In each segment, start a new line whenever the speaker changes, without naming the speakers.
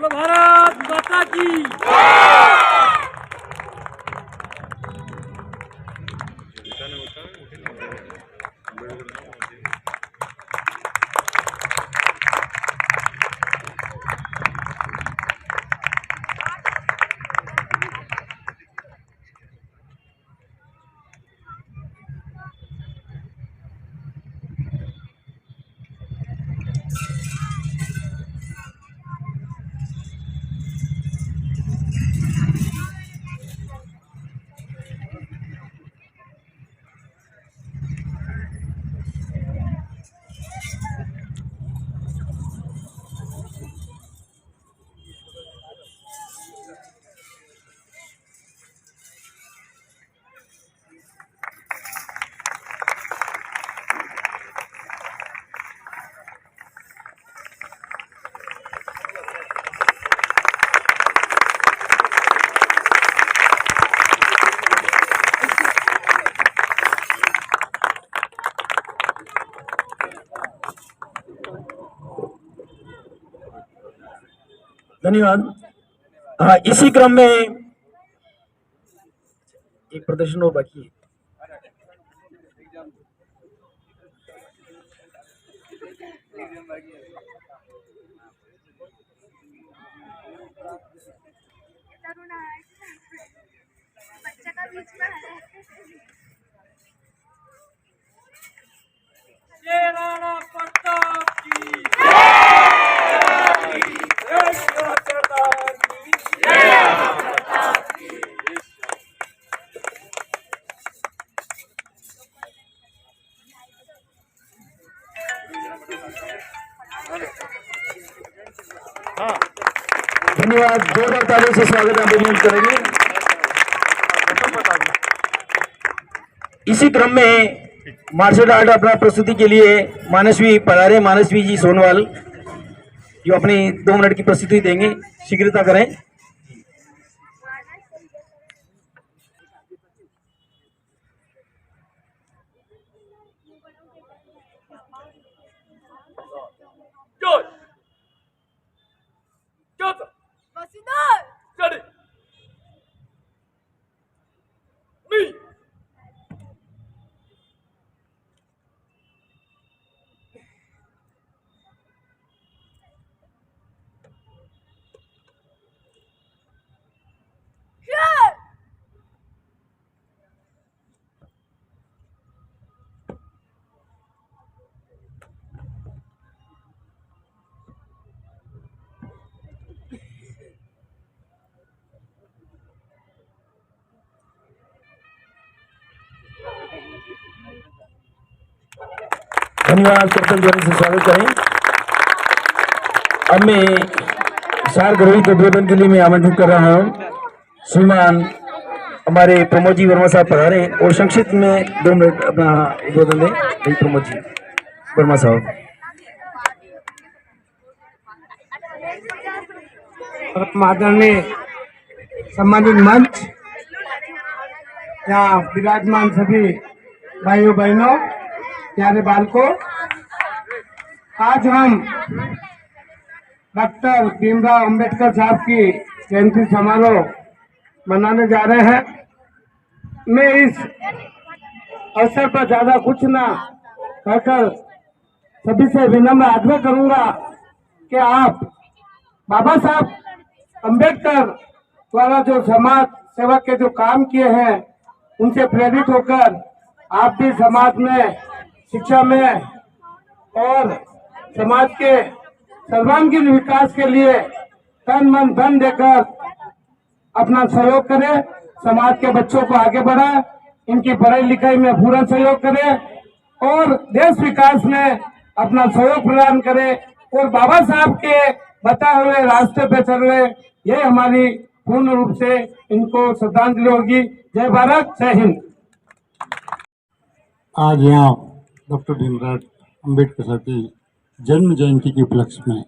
बोलो भारत माता की।
धन्यवाद। हाँ, इसी क्रम में एक प्रदर्शन और बाकी है।
बच्चा का बीच में है।
जय राणा प्रताप की।
धन्यवाद। जोरदार तालियों से स्वागत अभिनंदन करेंगे। इसी क्रम में मार्शल आर्ट अपना प्रस्तुति के लिए मानसवी पधारे। मानसवी जी सोनवाल जो अपनी 2 मिनट की प्रस्तुति देंगे, शीघ्रता करें। धन्यवाद। कर्तव्य ध्वनि से स्वागत करें। अब मैं सार गर्भित उद्बोधन के लिए मैं आमंत्रित कर रहा हूं श्रीमान हमारे प्रमोद जी वर्मा साहब पधारे और संक्षिप्त में 2 मिनट अपना उद्बोधन दें। भाई प्रमोद जी वर्मा साहब।
आदरणीय सम्मानित मंच, यहाँ विराजमान सभी भाइयों बहनों, प्यारे बालकों, आज हम डॉक्टर भीमराव अंबेडकर साहब की जयंती समारोह मनाने जा रहे हैं। मैं इस अवसर पर ज्यादा कुछ ना कहकर सभी से विनम्र आग्रह करूंगा कि आप बाबा साहब अंबेडकर द्वारा जो समाज सेवा के जो काम किए हैं उनसे प्रेरित होकर आप भी समाज में, शिक्षा में और समाज के सर्वांगीण विकास के लिए तन मन धन देकर अपना सहयोग करें। समाज के बच्चों को आगे बढ़ाए, इनकी पढ़ाई लिखाई में पूरा सहयोग करें और देश विकास में अपना सहयोग प्रदान करें और बाबा साहब के बताए हुए रास्ते पे चल रहे, ये हमारी पूर्ण रूप से इनको श्रद्धांजलि होगी। जय भारत, जय हिंद।
आज यहाँ डॉक्टर भीमराव अंबेडकर साहब की जन्म जयंती के उपलक्ष्य में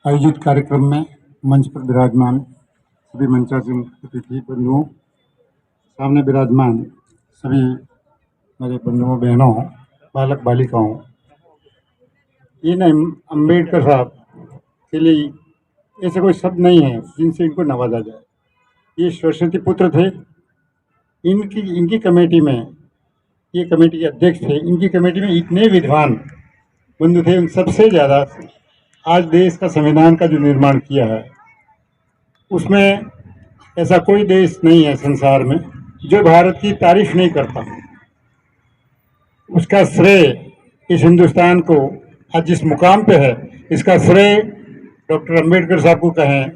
आयोजित कार्यक्रम में मंच पर विराजमान सभी मंचासीन अतिथि बंधुओं, सामने विराजमान सभी मेरे बंधुओं बहनों, बालक बालिकाओं, इन अम्बेडकर साहब के लिए ऐसे कोई शब्द नहीं है जिनसे इनको नवाजा जाए। ये सरस्वती पुत्र थे। इनकी कमेटी में, ये कमेटी के अध्यक्ष थे, इनकी कमेटी में इतने विद्वान बंधु थे। उन सबसे ज़्यादा आज देश का संविधान का जो निर्माण किया है, उसमें ऐसा कोई देश नहीं है संसार में जो भारत की तारीफ नहीं करता। उसका श्रेय इस हिंदुस्तान को आज जिस मुकाम पे है, इसका श्रेय डॉक्टर अंबेडकर साहब को कहें,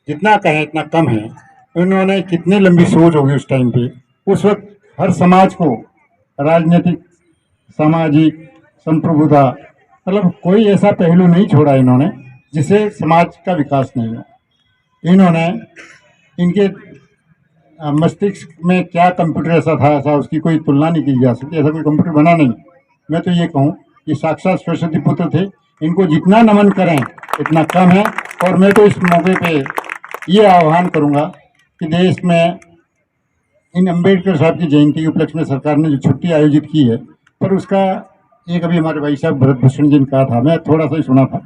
जितना कहें इतना कम है। उन्होंने कितनी लंबी सोच होगी उस टाइम पे। उस वक्त हर समाज को राजनीतिक, सामाजिक, संप्रभुता, मतलब कोई ऐसा पहलू नहीं छोड़ा इन्होंने जिससे समाज का विकास नहीं हुआ। इन्होंने, इनके मस्तिष्क में क्या कंप्यूटर ऐसा था, ऐसा उसकी कोई तुलना नहीं की जा सकती। ऐसा कोई कंप्यूटर बना नहीं। मैं तो ये कहूँ कि साक्षात सरस्वती पुत्र थे। इनको जितना नमन करें इतना कम है। और मैं तो इस मौके पे ये आह्वान करूँगा कि देश में इन अंबेडकर साहब की जयंती के उपलक्ष्य में सरकार ने जो छुट्टी आयोजित की है, पर उसका एक अभी हमारे भाई साहब भरत भूषण जी ने कहा था, मैं थोड़ा सा ही सुना था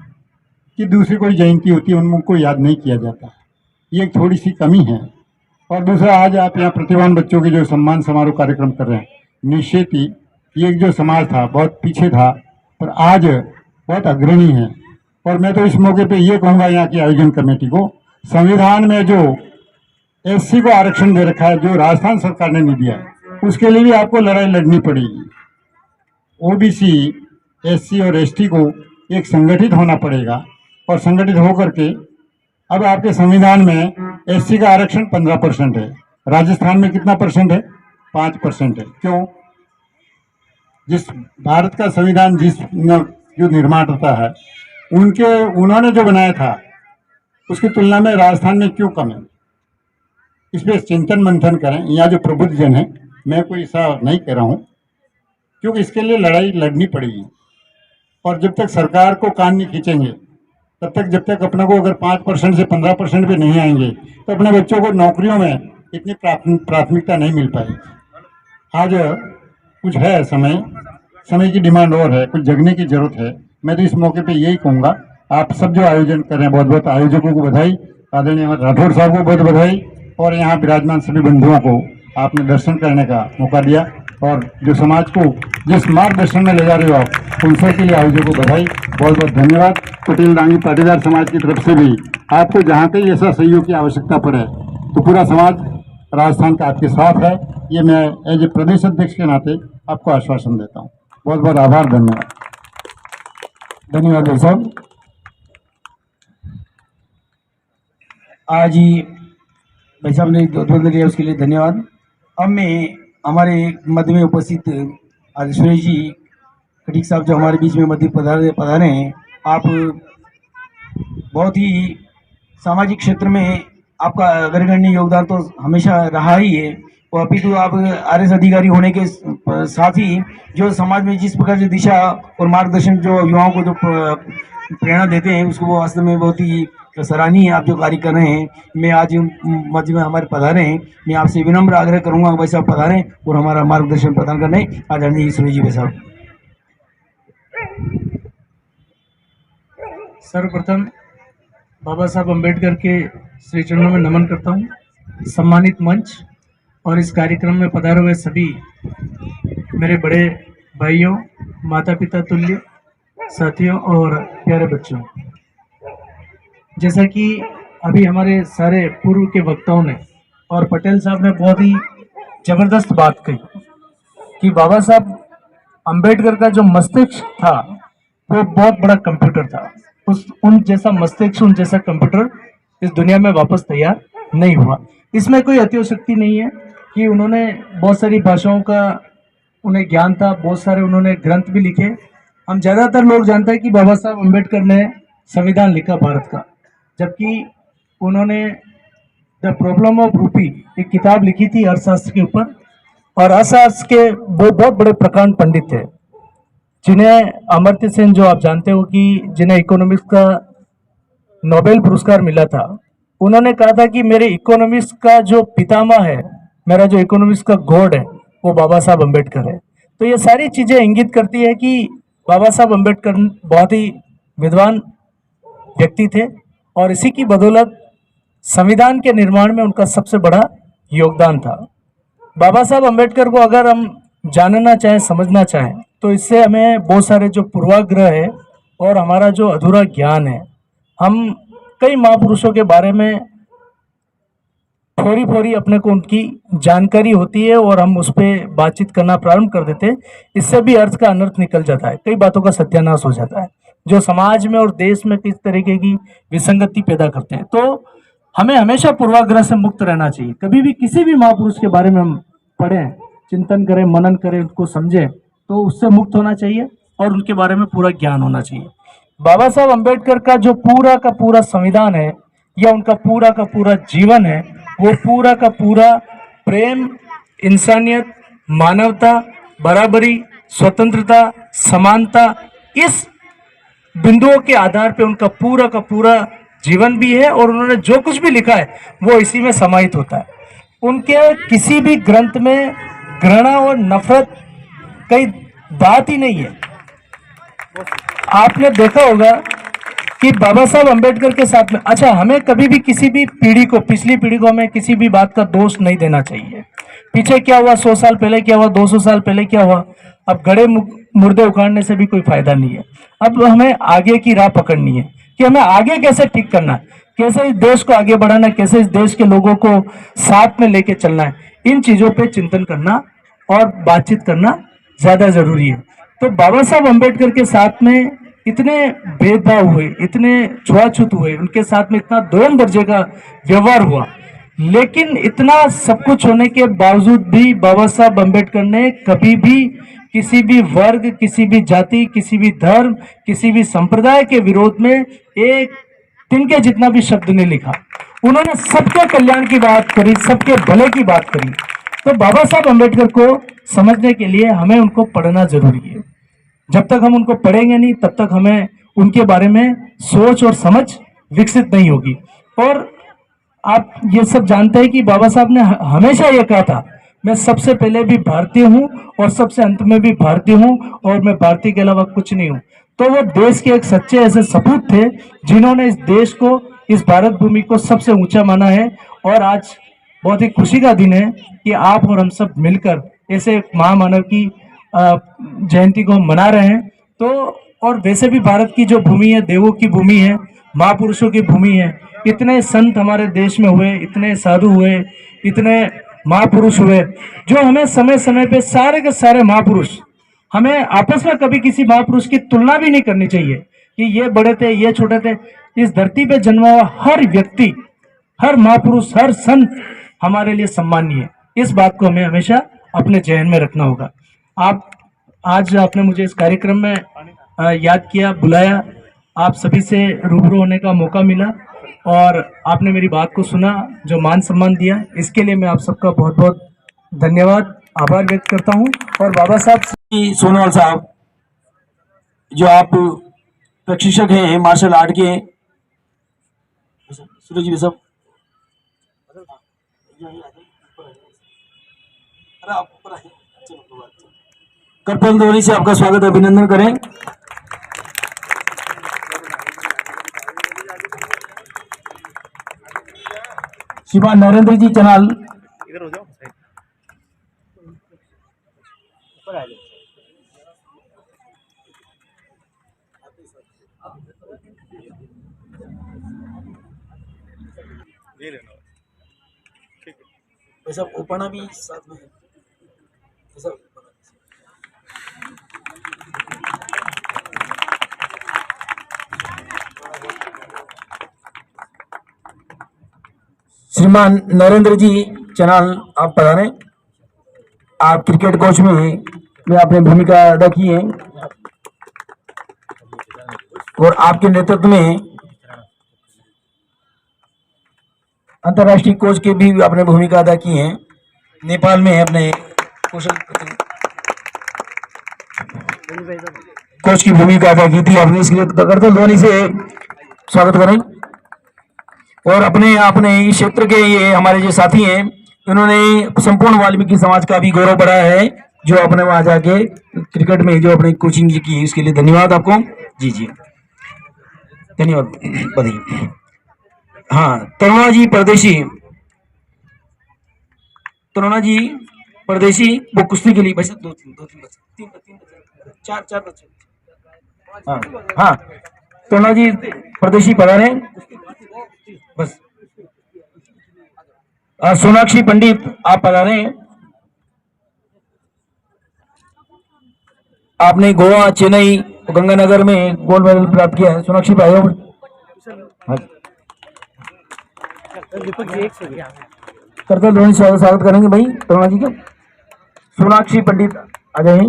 कि दूसरी कोई जयंती होती है उनको याद नहीं किया जाता। ये एक थोड़ी सी कमी है। और दूसरा, आज आप यहाँ प्रतिभावान बच्चों के जो सम्मान समारोह कार्यक्रम कर रहे हैं, निश्चित ही ये एक जो समाज था बहुत पीछे था, पर आज बहुत अग्रणी है। और मैं तो इस मौके पे ये कहूँगा यहाँ की आयोजन कमेटी को, संविधान में जो एससी को आरक्षण दे रखा है, जो राजस्थान सरकार ने नहीं दिया, उसके लिए भी आपको लड़ाई लड़नी पड़ेगी। ओबीसी, एससी और एसटी को एक संगठित होना पड़ेगा। और संगठित होकर के अब आपके संविधान में एससी का आरक्षण 15% है, राजस्थान में कितना परसेंट है? 5% है। क्यों? जिस भारत का संविधान जो निर्माण होता है, उन्होंने जो बनाया था उसकी तुलना में राजस्थान में क्यों कम है? इस पर चिंतन मंथन करें। यहाँ जो प्रबुद्ध जन है, मैं कोई ऐसा नहीं कह रहा हूँ, क्योंकि इसके लिए लड़ाई लड़नी पड़ेगी। और जब तक सरकार को कान नहीं खींचेंगे, तब तक, जब तक अपने को अगर 5% से 15% पे नहीं आएंगे, तो अपने बच्चों को नौकरियों में इतनी प्राथमिकता नहीं मिल पाएगी। आज कुछ है, समय की डिमांड और है, कुछ जगने की जरूरत है। मैं तो इस मौके पे यही कहूँगा, आप सब जो आयोजन कर रहे हैं, बहुत बहुत आयोजकों को बधाई, आदरणीय राठौड़ साहब को बहुत बधाई, और यहाँ विराजमान सभी बंधुओं को आपने दर्शन करने का मौका दिया, और जो समाज को जिस मार्गदर्शन में ले जा रहे हो आप, उन सब के लिए आयोजकों को बधाई, बहुत बहुत धन्यवाद। पटेल डांगी पाटीदार समाज की तरफ से भी आपको जहाँ कहीं ऐसा सहयोग की आवश्यकता पड़े तो पूरा समाज राजस्थान का आपके साथ है। ये मैं एज ए प्रदेश अध्यक्ष के नाते आपको आश्वासन देता हूँ। बहुत बहुत आभार, धन्यवाद।
धन्यवाद भाई साहब। आज ही भाई साहब ने उद्बोधन दिया, उसके लिए धन्यवाद। अब मैं हमारे मध्य में उपस्थित आज सुरेश जी खटीक साहब जो हमारे बीच में मध्य पधारे हैं, आप बहुत ही सामाजिक क्षेत्र में आपका अग्रगण्य योगदान तो हमेशा रहा ही है, और अभी तो आप आरएस अधिकारी होने के साथ ही जो समाज में जिस प्रकार से दिशा और मार्गदर्शन जो युवाओं को जो प्रेरणा देते हैं, उसको वो वास्तव में बहुत ही सराहनीय आप जो कार्य कर रहे हैं। मैं आज मध्य में हमारे पधारे हैं, मैं आपसे विनम्र आग्रह करूंगा भाई साहब पधारें और हमारा मार्गदर्शन प्रदान करने आदरणीय सुरेश जी भाई साहब।
सर्वप्रथम बाबा साहब अम्बेडकर के श्री चरणों में नमन करता हूँ। सम्मानित मंच और इस कार्यक्रम में पधारे हुए सभी मेरे बड़े भाइयों, माता पिता तुल्य साथियों और प्यारे बच्चों, जैसा कि अभी हमारे सारे पूर्व के वक्ताओं ने और पटेल साहब ने बहुत ही जबरदस्त बात कही कि बाबा साहब अम्बेडकर का जो मस्तिष्क था वो बहुत बड़ा कंप्यूटर था। उन जैसा मस्तिष्क, उन जैसा कंप्यूटर इस दुनिया में वापस तैयार नहीं हुआ। इसमें कोई अतिशक्ति नहीं है कि उन्होंने बहुत सारी भाषाओं का उन्हें ज्ञान था, बहुत सारे उन्होंने ग्रंथ भी लिखे। हम ज़्यादातर लोग जानते हैं कि बाबा साहब अम्बेडकर ने संविधान लिखा भारत का, जबकि उन्होंने द प्रॉब्लम ऑफ रूपी एक किताब लिखी थी अर्थशास्त्र के ऊपर, और अर्थशास्त्र के वो बहुत बड़े प्रकांड पंडित थे, जिन्हें अमर्त्य सेन जो आप जानते हो कि जिन्हें इकोनॉमिक्स का नोबेल पुरस्कार मिला था, उन्होंने कहा था कि मेरे इकोनॉमिक्स का जो पितामह है, मेरा जो इकोनॉमिक्स का गॉड है, वो बाबा साहब अम्बेडकर है। तो ये सारी चीज़ें इंगित करती है कि बाबा साहब अम्बेडकर बहुत ही विद्वान व्यक्ति थे और इसी की बदौलत संविधान के निर्माण में उनका सबसे बड़ा योगदान था। बाबा साहब अम्बेडकर को अगर हम जानना चाहें, समझना चाहें, तो इससे हमें बहुत सारे जो पूर्वाग्रह है और हमारा जो अधूरा ज्ञान है, हम कई महापुरुषों के बारे में थोड़ी अपने को उनकी जानकारी होती है और हम उस पर बातचीत करना प्रारंभ कर देते हैं। इससे भी अर्थ का अनर्थ निकल जाता है, कई बातों का सत्यानाश हो जाता है जो समाज में और देश में किस तरीके की विसंगति पैदा करते हैं। तो हमें हमेशा पूर्वाग्रह से मुक्त रहना चाहिए। कभी भी किसी भी महापुरुष के बारे में हम पढ़ें, चिंतन करें, मनन करें, उनको समझें, तो उससे मुक्त होना चाहिए और उनके बारे में पूरा ज्ञान होना चाहिए। बाबा साहब अम्बेडकर का जो पूरा का पूरा संविधान है या उनका पूरा का पूरा जीवन है, वो पूरा का पूरा प्रेम, इंसानियत, मानवता, बराबरी, स्वतंत्रता, समानता, इस बिंदुओं के आधार पे उनका पूरा का पूरा जीवन भी है और उन्होंने जो कुछ भी लिखा है वो इसी में समाहित होता है। उनके किसी भी ग्रंथ में घृणा और नफरत कई बात ही नहीं है। आपने देखा होगा कि बाबा साहब अम्बेडकर के साथ में, अच्छा, हमें कभी भी किसी भी पीढ़ी को, पिछली पीढ़ी को हमें किसी भी बात का दोष नहीं देना चाहिए। पीछे क्या हुआ, 100 साल पहले क्या हुआ, 200 साल पहले क्या हुआ, अब गड़े मुर्दे उखाड़ने से भी कोई फायदा नहीं है। अब हमें आगे की राह पकड़नी है कि हमें आगे कैसे ठीक करना है, कैसे इस देश को आगे बढ़ाना है, कैसे इस देश के लोगों को साथ में लेके चलना है। इन चीजों पे चिंतन करना और बातचीत करना ज्यादा जरूरी है। तो बाबा साहब अम्बेडकर के साथ में इतने भेदभाव हुए, इतने छुआछूत हुए, उनके साथ में इतना दोयम दर्जे का व्यवहार हुआ, लेकिन इतना सब कुछ होने के बावजूद भी बाबा साहब अम्बेडकर ने कभी भी किसी भी वर्ग, किसी भी जाति, किसी भी धर्म, किसी भी संप्रदाय के विरोध में एक तिनके जितना भी शब्द नहीं लिखा। उन्होंने सबके कल्याण की बात करी, सबके भले की बात करी। तो बाबा साहब अम्बेडकर को समझने के लिए हमें उनको पढ़ना जरूरी है। जब तक हम उनको पढ़ेंगे नहीं, तब तक हमें उनके बारे में सोच और समझ विकसित नहीं होगी। और आप ये सब जानते हैं कि बाबा साहब ने हमेशा ये कहा था, मैं सबसे पहले भी भारतीय हूँ और सबसे अंत में भी भारतीय हूँ और मैं भारतीय के अलावा कुछ नहीं हूँ। तो वो देश के एक सच्चे ऐसे सपूत थे जिन्होंने इस देश को, इस भारत भूमि को सबसे ऊंचा माना है। और आज बहुत ही खुशी का दिन है कि आप और हम सब मिलकर ऐसे एक महामानव की जयंती को मना रहे हैं। तो और वैसे भी भारत की जो भूमि है, देवों की भूमि है, महापुरुषों की भूमि है। इतने संत हमारे देश में हुए, इतने साधु हुए, इतने महापुरुष हुए, जो हमें समय समय पे सारे के सारे महापुरुष, हमें आपस में कभी किसी महापुरुष की तुलना भी नहीं करनी चाहिए कि ये बड़े थे, ये छोटे थे। इस धरती पे जन्मा हुआ हर व्यक्ति, हर महापुरुष, हर संत हमारे लिए सम्मानीय है। इस बात को हमें हमेशा अपने जहन में रखना होगा। आज आपने मुझे इस कार्यक्रम में याद किया, बुलाया, आप सभी से रूबरू होने का मौका मिला और आपने मेरी बात को सुना, जो मान सम्मान दिया, इसके लिए मैं आप सबका बहुत बहुत धन्यवाद, आभार व्यक्त करता हूं। और बाबा साहब
सोनोवाल साहब, जो आप प्रशिक्षक हैं मार्शल आर्ट के, सूरज जी सब, करपल ध्वनि से आपका स्वागत, अभिनंदन करें। श्रीमान नरेंद्र जी चनाल,
इधर हो जाओ,
वैसा ओपना भी साथ में है, वैसा श्रीमान नरेंद्र जी चनाल, आप पधारें। आप क्रिकेट कोच में आपने भूमिका अदा की है और आपके नेतृत्व में अंतर्राष्ट्रीय कोच के भी आपने भूमिका अदा की है। नेपाल में अपने कौशल कोच की भूमिका अदा की थी आपने, इसलिए करतल ध्वनि से स्वागत करें। और अपने इस क्षेत्र के ये हमारे जो साथी हैं, इन्होंने संपूर्ण वाल्मीकि समाज का भी गौरव बढ़ाया है, जो अपने वहां जाके क्रिकेट में जो अपनी कोचिंग की, इसके लिए धन्यवाद आपको। जी जी, धन्यवाद, बधाई। हाँ तरुणा जी परदेशी, तरुणा जी परदेशी वो कुश्ती के लिए बचे दो तीन बचे, तीन बचे, चार बचे। हाँ हाँ तरुणा जी परदेशी पधारे बस। सोनाक्षी पंडित आप पधारे, आपने गोवा, चेन्नई, गंगानगर में गोल्ड मेडल प्राप्त किया है। सोनाक्षी भाई करतल ध्वनि से स्वागत करेंगे भाई तरुणा जी का। सोनाक्षी पंडित आ जाए।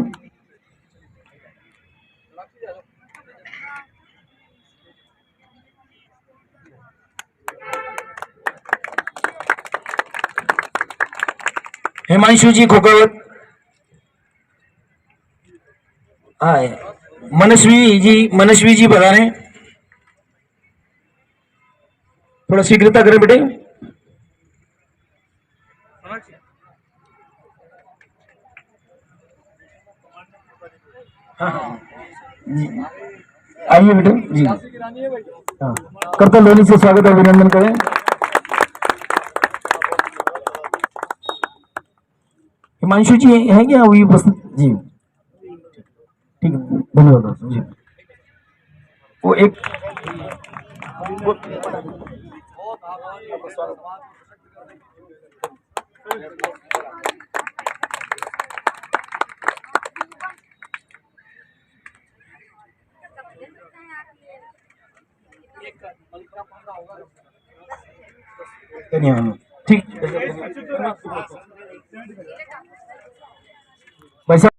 हिमांशु जी खोकर आए। मनस्वी जी बता रहे हैं, थोड़ा शीघ्रता करें बेटे। आइए बेटे जी। हाँ करतल ध्वनि से स्वागत और अभिनंदन करें। हिमांशु जी है क्या वही उपस्थित जी? ठीक है धन्यवाद जी। वो एक धन्यवाद ठीक पैसा।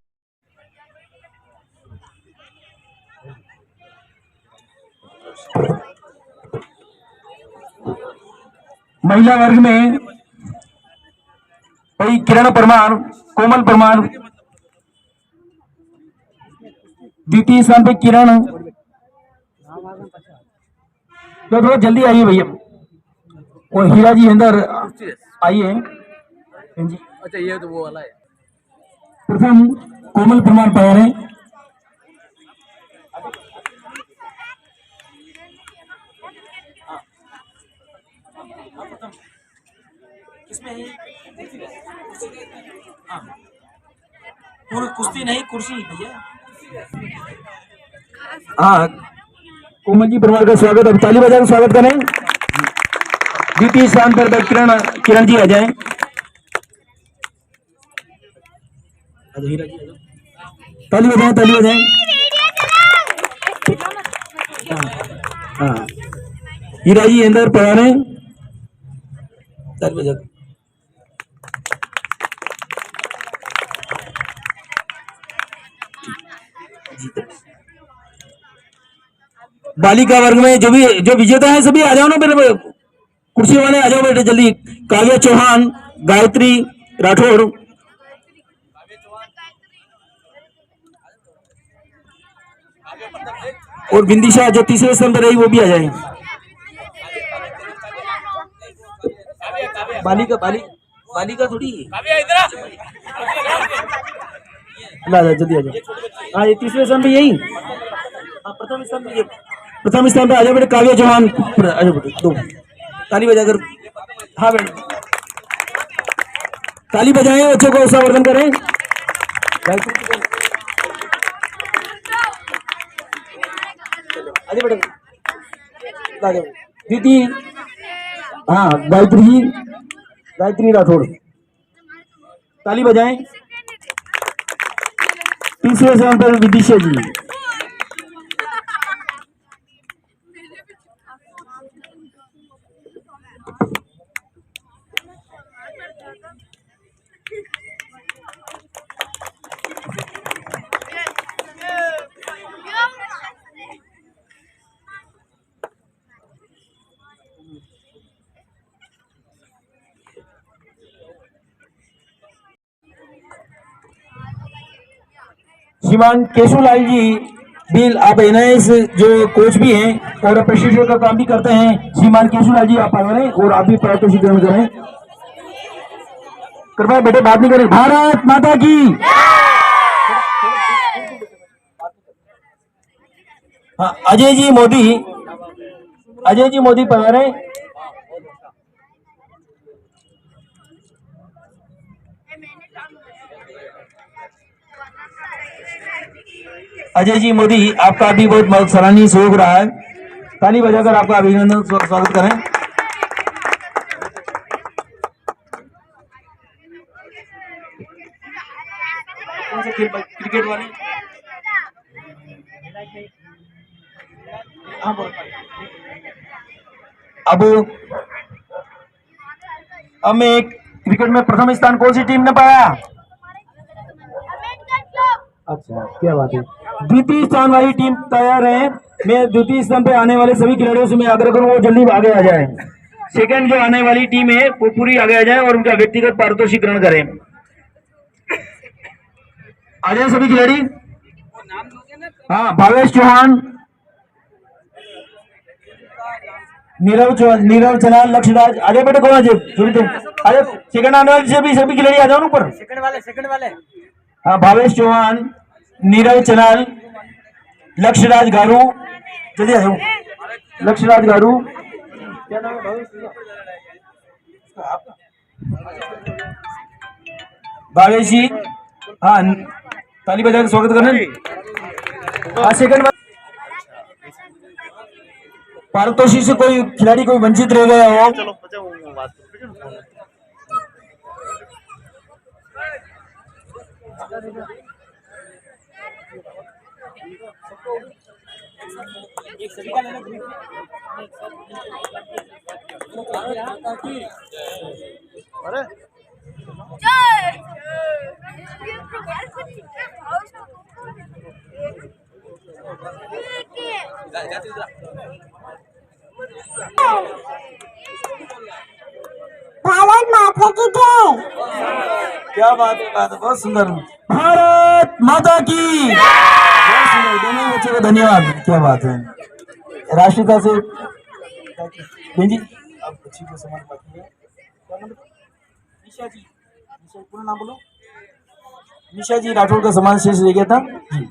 महिला वर्ग में भाई किरण परमार, कोमल परमार, द्वितीय स्थान पे किरण। तो थोड़ा जल्दी आइए भैया। और हीरा जी अंदर आइए।
अच्छा ये तो वो वाला है।
प्रथम कोमल परमार पाया है। कुश्ती नहीं कुर्सी भैया। हाँ कोमल जी परमार का स्वागत, अब ताली बजाकर स्वागत करें। द्वितीय स्थान पर किरण जी आ जाएं। ताली बजाएं ताली बजाएं। हाँ हीरा जी अंदर पढ़ा रहे, ताली बजा। बालिका वर्ग में जो विजेता है सभी आ जाओ ना मेरे कुर्सी वाले, आ जाओ बेटे जल्दी। काव्या चौहान, गायत्री राठौर और बिंदिशा जो तीसरे स्थान पर रही वो भी आ जाए। बालिका थोड़ी जल्दी आ जाओ। हाँ ये तीसरे स्थान पे यही। हाँ प्रथम स्थान पे आ जाओ बेटे काव्या चौहान, आ जाओ बेटे दो ताली बजाकर। हाँ बेटे ताली बजाएं, बच्चों को उत्साहवर्धन करें। आगे बेटे दीदी। हाँ गायत्री राठौड़ ताली बजाएं। तीसरे स्थान पर विदिशा जी। श्रीमान केशवलाल जी बिल आप एनआईएस जो कोच भी हैं और प्रशिक्षण का काम भी करते हैं। श्रीमान केशवलाल जी आप आए और आप भी प्रशिक्षण करें कृपया बेटे, बात नहीं करें। भारत माता की। हाँ अजय जी मोदी पधारे। अजय जी मोदी, आपका भी बहुत सराहनीय सहयोग रहा है। ताली बजाकर आपका अभिनंदन स्वागत करें। कौन से क्रिकेट वाले? अब मैं क्रिकेट में प्रथम स्थान कौन सी टीम ने पाया? अच्छा, क्या बात है। द्वितीय स्थान वाली टीम तैयार है। मैं द्वितीय स्थान पे आने वाले सभी खिलाड़ियों से मैं आग्रह करूंगा वो जल्दी आगे आ जाए। सेकंड जो आने वाली टीम है वो पूरी आगे आ जाए और उनका व्यक्तिगत पारितोषिक ग्रहण करें। आ जाए सभी खिलाड़ी। हाँ, भावेश चौहान, नीरव चनाल, लक्ष्यराज, आगे बेटे कौन है? अरे सेकंड आने वाले सभी खिलाड़ी आ जाओ ना ऊपर। सेकंड वाले। हाँ, भावेश चौहान, नीरव चनाल, लक्ष्यराज गारू, जल्दी आ जाओ। लक्ष्यराज गारू, क्या नाम है भावेश? भावेश जी, हाँ, ताली बजाकर स्वागत करना। हाँ, सेकंड पारितोषिक से कोई खिलाड़ी कोई वंचित रह गया हो?
भारत माता की जय।
क्या बात है, बहुत सुंदर। भारत माता की जय। दोनों बच्चों को धन्यवाद। क्या बात है। राष्ट्रपिता से जी आप बच्ची को सम्मान पाती है। निशा जी, पूरा नाम बोलो। निशा जी राठौड़ का सम्मान शेष रह गया था जी।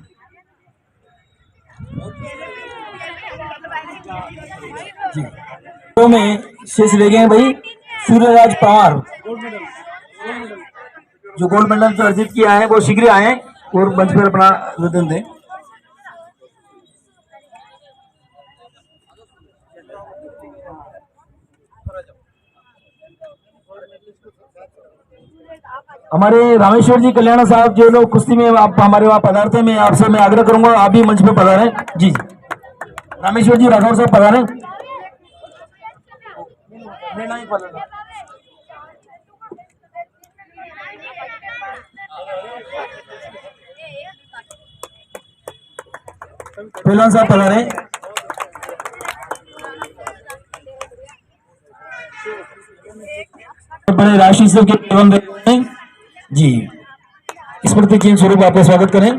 तो में शेष रह गए हैं भाई सूर्यराज पवार, जो गोल्ड मेडल जो अर्जित किया है वो शीघ्र आए और मंच पर अपना निवेदन दें। हमारे रामेश्वर जी कल्याण साहब जो लोग कुश्ती में आप हमारे वहाँ पधारते, मैं आपसे मैं आग्रह करूंगा आप भी मंच पे पधारें। जी रामेश्वर जी राठौर साहब पधारें। पहलवान साहब पधारें। बड़े राशि सब के एवं जी स्मृति चिन्ह स्वरूप आपका स्वागत करें।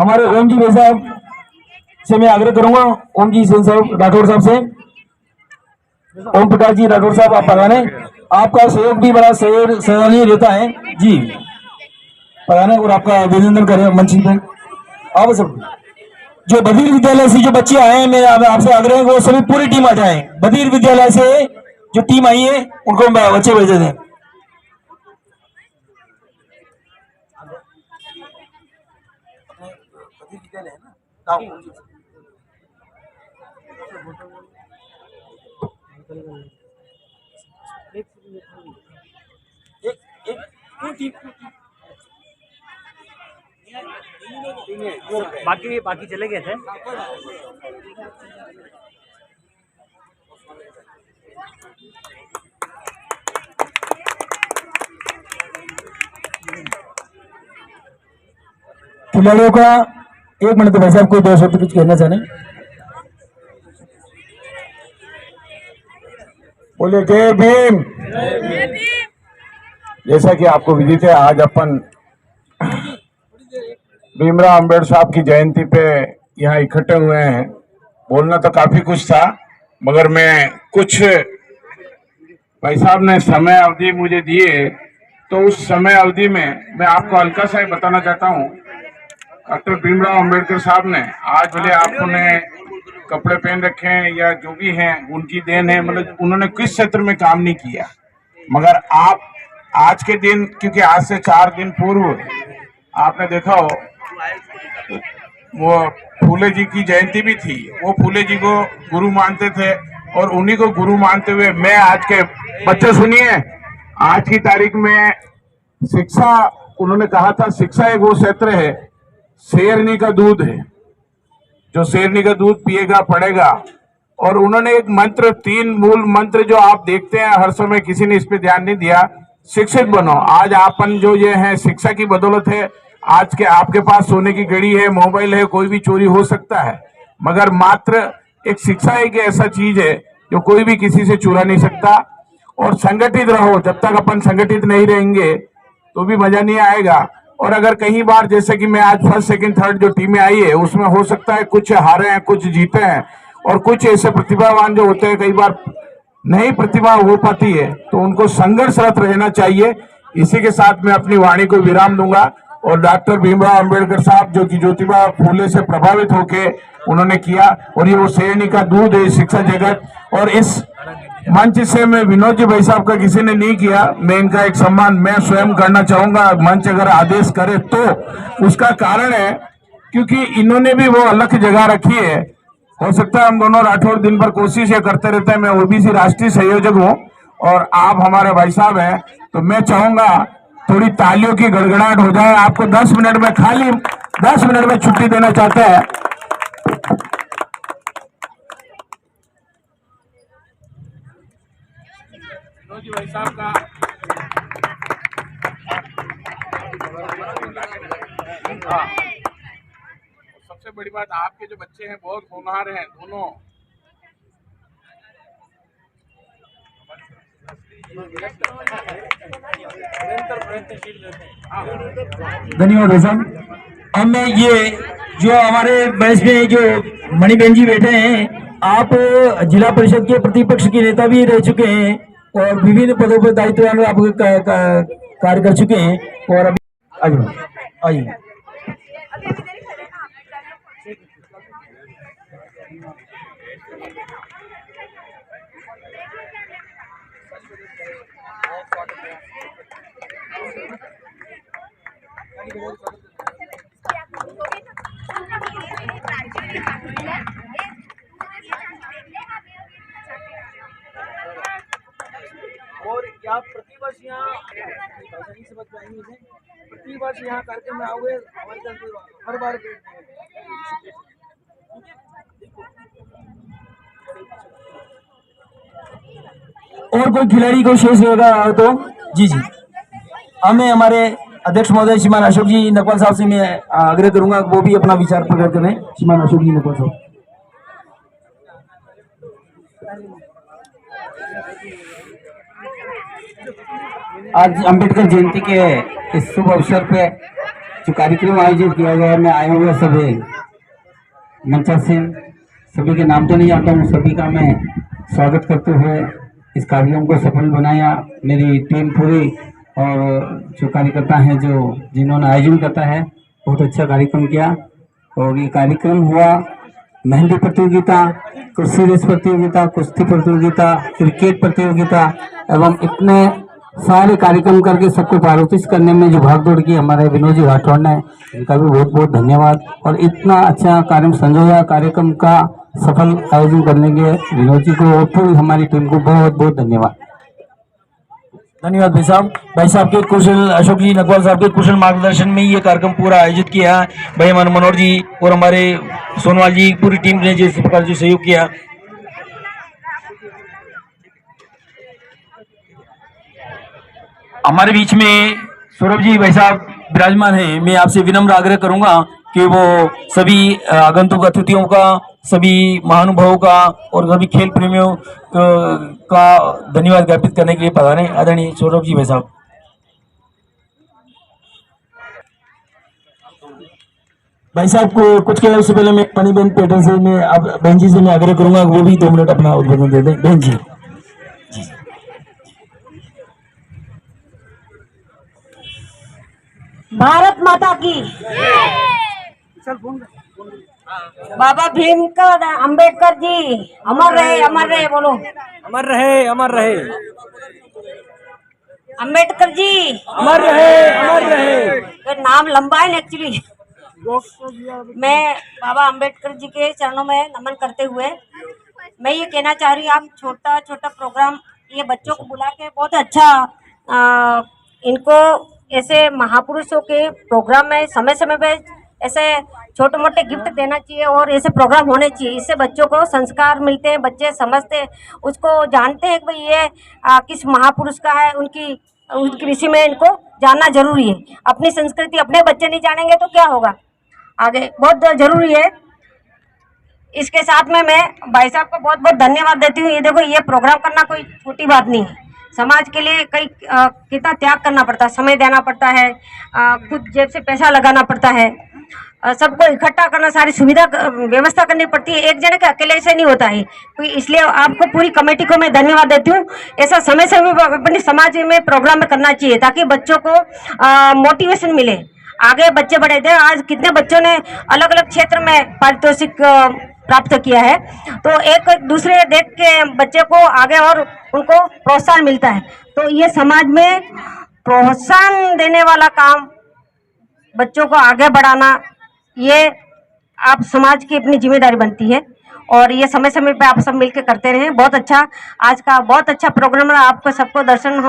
हमारे ओम जी भाई साहब से मैं आग्रह करूंगा, ओम जी सेन साहब राठौर साहब से, ओम प्रकाश जी राठौर साहब आप पधारे। आपका सहयोग भी बड़ा सराहनीय रहता है जी, पधारे और आपका अभिनंदन करें मंच पे। आओ सब जो बधिर विद्यालय से जो बच्चे आए हैं, मैं आपसे आग्रह है वो सभी पूरी टीम आ जाए। बधिर विद्यालय से जो टीम आई है उनको बच्चे भेजे दें।
बाकी चले गए थे।
खिलाड़ियों का 1 मिनट भाई साहब, कोई 2 शब्द कुछ कहना चाहें?
बोले जय भीम। जैसा कि आपको विदित है, आज अपन भीमराव अम्बेडकर साहब की जयंती पे यहाँ इकट्ठे हुए हैं। बोलना तो काफी कुछ था, मगर मैं कुछ भाई साहब ने समय अवधि मुझे दिए, तो उस समय अवधि में मैं आपको हल्का सा ही बताना चाहता हूँ। डॉक्टर भीमराव अम्बेडकर साहब ने, आज भले आपने कपड़े पहन रखे हैं या जो भी हैं उनकी देन है, मतलब उन्होंने किस क्षेत्र में काम नहीं किया। मगर आप आज के दिन, क्योंकि आज से 4 दिन पूर्व आपने देखा हो वो फूले जी की जयंती भी थी, वो फूले जी को गुरु मानते थे और उन्हीं को गुरु मानते हुए मैं आज के बच्चे सुनिए, आज की तारीख में शिक्षा, उन्होंने कहा था शिक्षा एक वो क्षेत्र है, शेरनी का दूध है, जो शेरनी का दूध पिएगा पड़ेगा। और उन्होंने एक मंत्र, 3 मूल मंत्र जो आप देखते हैं हर समय, किसी ने इस पे ध्यान नहीं दिया। शिक्षित बनो। आज आपन जो ये है शिक्षा की बदौलत है, आज के आपके पास सोने की घड़ी है, मोबाइल है, कोई भी चोरी हो सकता है, मगर मात्र एक शिक्षा एक ऐसा चीज है जो कोई भी किसी से चुरा नहीं सकता। और संगठित रहो, जब तक अपन संगठित नहीं रहेंगे तो भी मजा नहीं आएगा। और अगर कहीं बार जैसे कि मैं आज फर्स्ट सेकंड थर्ड जो टीमें आई है उसमें हो सकता है कुछ हारे हैं, कुछ जीते हैं, और कुछ ऐसे प्रतिभावान जो होते हैं कई बार नहीं प्रतिभा हो पाती है, तो उनको संघर्षरत रहना चाहिए। इसी के साथ मैं अपनी वाणी को विराम दूंगा। और डॉक्टर भीमराव अंबेडकर साहब जो कि ज्योतिबा फूले से प्रभावित होके उन्होंने किया, और ये वो शेरनी का दूध है शिक्षा जगत। और इस मंच से मैं विनोद जी भाई साहब का किसी ने नहीं किया, मैं इनका एक सम्मान मैं स्वयं करना चाहूंगा, मंच अगर आदेश करे तो। उसका कारण है क्योंकि इन्होंने भी वो अलग जगह रखी है। हो सकता है हम दोनों राठौड़ दिन भर कोशिश ये करते रहते हैं, मैं ओबीसी राष्ट्रीय संयोजक हूँ और आप हमारे भाई साहब हैं, तो मैं चाहूंगा थोड़ी तालियों की गड़गड़ाहट हो जाए। आपको 10 मिनट में, खाली 10 मिनट में छुट्टी देना चाहते हैं। भाई साहब का सबसे बड़ी बात, आपके जो बच्चे हैं बहुत होनहार हैं दोनों।
धन्यवाद भाई साहब। अब मैं ये जो हमारे बैच में जो मणिबेन जी बैठे हैं, आप जिला परिषद के प्रतिपक्ष के नेता भी रह चुके हैं और विभिन्न पदों पर दायित्व में आप कार्य कर चुके हैं। और अभी आइए
और क्या प्रतिवर्ष यहाँ प्रतिवर्ष यहाँ कार्यक्रम में आओगे हमारे हर बार।
और कोई खिलाड़ी को शेष होगा तो जी जी, हमें हमारे अध्यक्ष महोदय श्रीमान अशोक जी नकवाल साहब से मैं आग्रह करूंगा वो भी अपना विचार प्रकट करें। श्रीमान अशोक जी नकवाल साहब।
आज अंबेडकर जयंती के इस शुभ अवसर पे जो कार्यक्रम आयोजित किया गया है, मैं आए हुए सभी मंचासीन सभी के नाम तो नहीं आता हूँ, सभी का मैं स्वागत करते हुए इस कार्यक्रम को सफल बनाया। मेरी टीम पूरी और जो कार्यकर्ता हैं जो जिन्होंने आयोजन करता है, बहुत अच्छा कार्यक्रम किया। और ये कार्यक्रम हुआ मेहंदी प्रतियोगिता, कुर्सी रेस प्रतियोगिता, कुश्ती प्रतियोगिता, क्रिकेट प्रतियोगिता एवं इतने सारे कार्यक्रम करके सबको पारितोषित करने में जो भाग दौड़ की हमारे विनोद जी राठौड़ ने, इनका भी बहुत बहुत धन्यवाद। और इतना अच्छा कार्यक्रम संजोया, कार्यक्रम का सफल आयोजन करने के विनोद जी को और पूरी हमारी टीम को बहुत बहुत धन्यवाद।
धन्यवाद भाई साहब। भाई साहब के कुशल, अशोक जी नकवाल साहब के कुशल मार्गदर्शन में ये कार्यक्रम पूरा आयोजित किया है। भाई हमारे मनोहर जी और हमारे सोनवाल जी, पूरी टीम ने जिस प्रकार जो सहयोग किया। हमारे बीच में सौरभ जी भाई साहब विराजमान हैं। मैं आपसे विनम्र आग्रह करूंगा कि वो सभी आगंतुक अतिथियों का, सभी महानुभावों का और सभी खेल प्रेमियों का धन्यवाद ज्ञापित करने के लिए पधारे। आदरणीय सौरभ जी भाई साहब। भाई साहब को कुछ कहने से पहले मैं मणिबेन पेटल से मैं बहन जी से मैं आग्रह करूंगा वो भी 2 मिनट अपना उद्बोधन दे दें। बहन जी।
भारत माता की। बाबा भीम का अंबेडकर जी अमर रहे बोलो।
अमर रहे, अमर रहे,
अंबेडकर जी
अमर रहे, अमर रहे।
तो नाम लंबा है एक्चुअली। मैं बाबा अंबेडकर जी के चरणों में नमन करते हुए मैं ये कहना चाह रही हूँ, आप छोटा छोटा प्रोग्राम ये बच्चों को बुला के बहुत अच्छा इनको ऐसे महापुरुषों के प्रोग्राम में समय समय पे ऐसे छोटे मोटे गिफ्ट देना चाहिए और ऐसे प्रोग्राम होने चाहिए। इससे बच्चों को संस्कार मिलते हैं, बच्चे समझते हैं, उसको जानते हैं कि भाई ये किस महापुरुष का है, उनकी ऋषि में इनको जानना जरूरी है। अपनी संस्कृति अपने बच्चे नहीं जानेंगे तो क्या होगा आगे, बहुत जरूरी है। इसके साथ में मैं भाई साहब को बहुत बहुत धन्यवाद देती हूँ। ये देखो, ये प्रोग्राम करना कोई छोटी बात नहीं है। समाज के लिए कई कितना त्याग करना पड़ता है, समय देना पड़ता है, खुद जेब से पैसा लगाना पड़ता है, सबको इकट्ठा करना, सारी सुविधा व्यवस्था करनी पड़ती है। एक जने के अकेले से नहीं होता है, तो इसलिए आपको पूरी कमेटी को मैं धन्यवाद देती हूँ। ऐसा समय समय अपने समाज में प्रोग्राम करना चाहिए ताकि बच्चों को मोटिवेशन मिले, आगे बच्चे बढ़े थे। आज कितने बच्चों ने अलग अलग क्षेत्र में पारितोषिक प्राप्त किया है, तो एक दूसरे देख के बच्चे को आगे और उनको प्रोत्साहन मिलता है। तो ये समाज में प्रोत्साहन देने वाला काम, बच्चों को आगे बढ़ाना, ये आप समाज की अपनी जिम्मेदारी बनती है और ये समय समय पे आप सब मिलकर करते रहें। बहुत अच्छा, आज का बहुत अच्छा प्रोग्राम रहा, आपको सबको दर्शन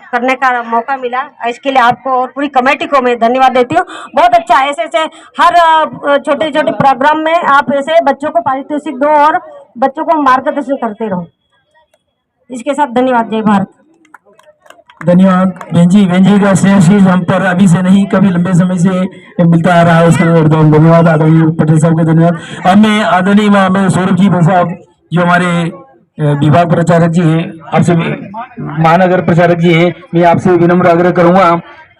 करने का मौका मिला, इसके लिए आपको और पूरी कमेटी को मैं धन्यवाद देती हूँ। बहुत अच्छा, ऐसे ऐसे हर छोटे छोटे प्रोग्राम में आप ऐसे बच्चों को पारितोषिक दो और बच्चों को मार्गदर्शन करते रहो। इसके साथ धन्यवाद। जय भारत।
धन्यवाद बहन जी का श्रेय हम पर अभी से नहीं कभी लंबे समय से मिलता आ रहा है, उसके लिए धन्यवाद। आदरणीय पटेल साहब का धन्यवाद। अब मैं आदरणीय में सौरभ जी साहब जो हमारे विभाग प्रचारक जी हैं, आपसे महानगर प्रचारक जी हैं, मैं आपसे विनम्र आग्रह करूंगा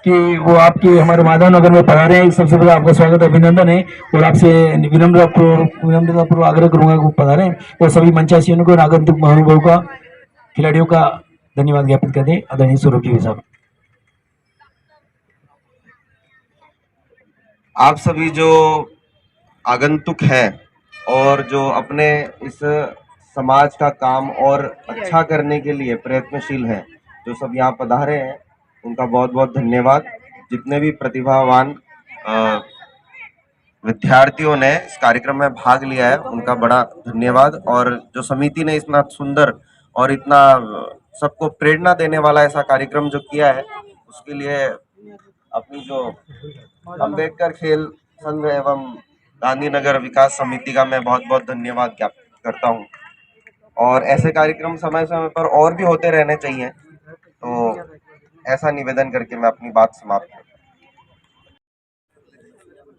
कि वो आपके हमारे माधव नगर में पधारे हैं। सबसे पहले आपका स्वागत अभिनंदन है और आपसे विनम्रतापूर्वक आग्रह करूंगा कि वो पधारें और सभी मंचासीनों को, आगंतुक महानुभावों का, खिलाड़ियों का धन्यवाद ज्ञापित कर दें। आदरणीय सौरभ जी साहब।
आप सभी जो आगंतुक हैं और जो अपने इस समाज का काम और अच्छा करने के लिए प्रयत्नशील हैं, जो सब यहाँ पधारे हैं, उनका बहुत बहुत धन्यवाद। जितने भी प्रतिभावान विद्यार्थियों ने इस कार्यक्रम में भाग लिया है, उनका बड़ा धन्यवाद। और जो समिति ने इतना सुंदर और इतना सबको प्रेरणा देने वाला ऐसा कार्यक्रम जो किया है, उसके लिए अपनी जो अंबेडकर खेल संघ एवं गांधीनगर विकास समिति का मैं बहुत बहुत धन्यवाद ज्ञापित करता हूं। और ऐसे कार्यक्रम समय समय पर और भी होते रहने चाहिए, तो ऐसा निवेदन करके मैं अपनी बात समाप्त करता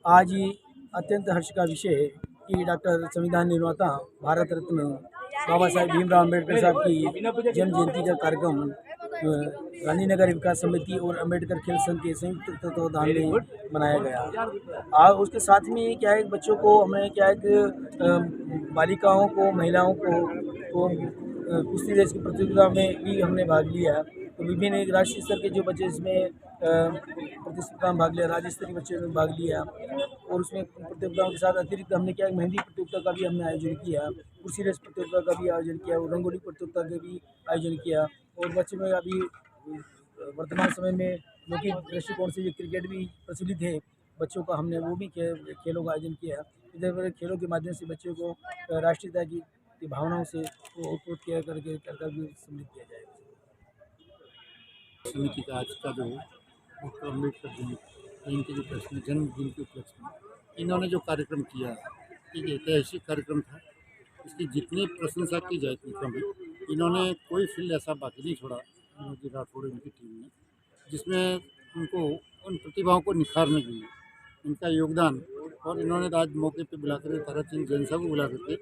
हूं।
आज ही अत्यंत हर्ष का विषय है कि डॉक्टर संविधान निर्माता भारत रत्न बाबा साहेब भीमराव अम्बेडकर साहब की जन्म जयंती का कार्यक्रम गांधीनगर विकास समिति और अम्बेडकर खेल संघ के संयुक्त तत्वावधान में मनाया गया। और उसके साथ में क्या है, बच्चों को हमें क्या है, बालिकाओं को, महिलाओं को कुश्ती रेस की प्रतियोगिता में भी हमने भाग लिया। तो विभिन्न राष्ट्रीय स्तर के जो बच्चे इसमें प्रतिस्पर्धा में भाग लिया, राज्य स्तरीय बच्चों ने भाग लिया और उसमें प्रतियोगिताओं के साथ अतिरिक्त हमने क्या मेहंदी प्रतियोगिता का भी हमने आयोजन किया, कुर्सी रेस प्रतियोगिता का भी आयोजन किया और रंगोली प्रतियोगिता का भी आयोजन किया। और बच्चे में अभी वर्तमान समय में लोक दृष्टिकोण से ये क्रिकेट भी प्रचलित है, बच्चों का हमने वो भी खेलों का आयोजन किया। इधर खेलों के माध्यम से बच्चों को राष्ट्रीयता की भावनाओं से ओतप्रोत किया करके भी सम्मिलित किया जाएगा।
समिति का आज का जो डॉक्टर अम्बेडकर जयंती के उपलक्ष्य में, जन्मदिन के उपलक्ष्य में इन्होंने जो कार्यक्रम किया, एक ऐतिहासिक कार्यक्रम था। इसकी जितनी प्रशंसा की जाए उतनी कम है। इन्होंने कोई फील्ड ऐसा बाकी नहीं छोड़ा, मनोज राठौड़ इनकी टीम ने, जिसमें उनको उन प्रतिभाओं को निखारने के लिए इनका योगदान। और इन्होंने आज मौके पे बुलाकर ताराचंद जैन साहब को बुला करके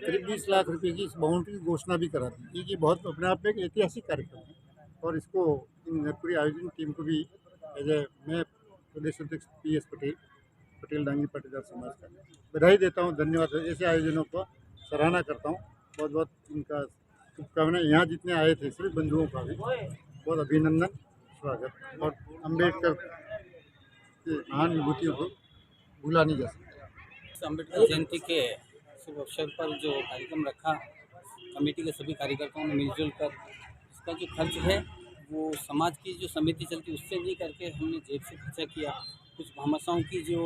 करीब 20 लाख रुपए की इस बाउंड्री की घोषणा भी करा दी। ये बहुत अपने आप में एक ऐतिहासिक कार्यक्रम है और इसको इन पूरी आयोजन टीम को भी मैं प्रदेश अध्यक्ष PS पटेल डांगी पाटीदार समाज का बधाई देता हूँ, धन्यवाद। ऐसे आयोजनों को सराहना करता हूँ। बहुत बहुत इनका शुभकामनाएं। यहाँ जितने आए थे सभी बंधुओं का भी बहुत अभिनंदन, स्वागत। और अम्बेडकर की महान विभूतियों को भूला नहीं जा सकता।
अम्बेडकर जयंती के शुभ अवसर पर जो कार्यक्रम रखा कमेटी के सभी कार्यकर्ताओं ने मिलजुल कर, इसका जो खर्च है वो समाज की जो समिति चलती है उससे नहीं करके हमने जेब से खर्चा किया। कुछ भामाशाहों की जो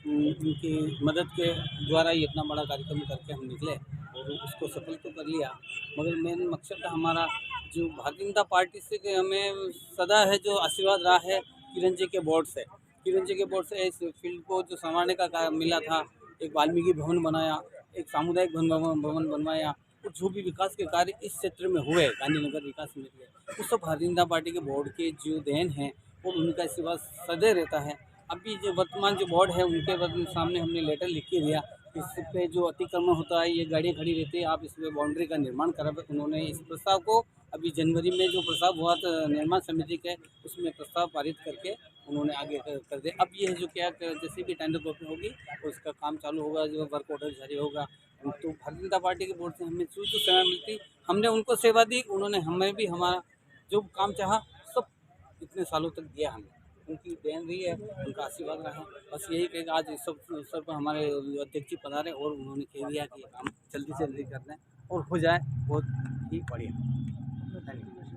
उनकी मदद के द्वारा ये इतना बड़ा कार्यक्रम करके हम निकले और उसको सफल तो कर लिया, मगर मेन मकसद हमारा जो भारतीय जनता पार्टी से कि हमें सदा है जो आशीर्वाद रहा है किरण जी के बोर्ड से। किरण जी के बोर्ड से इस फील्ड को जो संवारने का कार्य मिला था, एक वाल्मीकि भवन बनाया, एक सामुदायिक भवन बनवाया, और जो भी विकास के कार्य इस क्षेत्र में हुए गांधीनगर विकास समिति के, वो सब भारतीय जनता पार्टी के बोर्ड के जो देन हैं और उनका आशीर्वाद सदैव रहता है। अभी जो वर्तमान जो बोर्ड है उनके सामने हमने लेटर लिख के दिया, इस पे जो अतिक्रमण होता है, ये गाड़ियाँ खड़ी रहती है, आप इसमें बाउंड्री का निर्माण करा। उन्होंने इस प्रस्ताव को अभी जनवरी में जो प्रस्ताव हुआ था निर्माण समिति के, उसमें प्रस्ताव पारित करके उन्होंने आगे कर दिया। अब ये जो क्या जैसे भी टेंडर कॉपी होगी तो उसका काम चालू होगा, जो वर्क ऑर्डर जारी होगा। तो भारतीय जनता पार्टी के बोर्ड से हमें जो सेवा मिलती, हमने उनको सेवा दी, उन्होंने हमें भी हमारा जो काम चाहा सब इतने सालों तक दिया। हमें उनकी देन रही है, उनका आशीर्वाद रहा है। बस यही कहेगा आज इस अवसर पर हमारे अध्यक्ष जी पधारे और उन्होंने कह दिया कि ये काम जल्दी से जल्दी करना है और हो जाए, बहुत ही बढ़िया। धन्यवाद।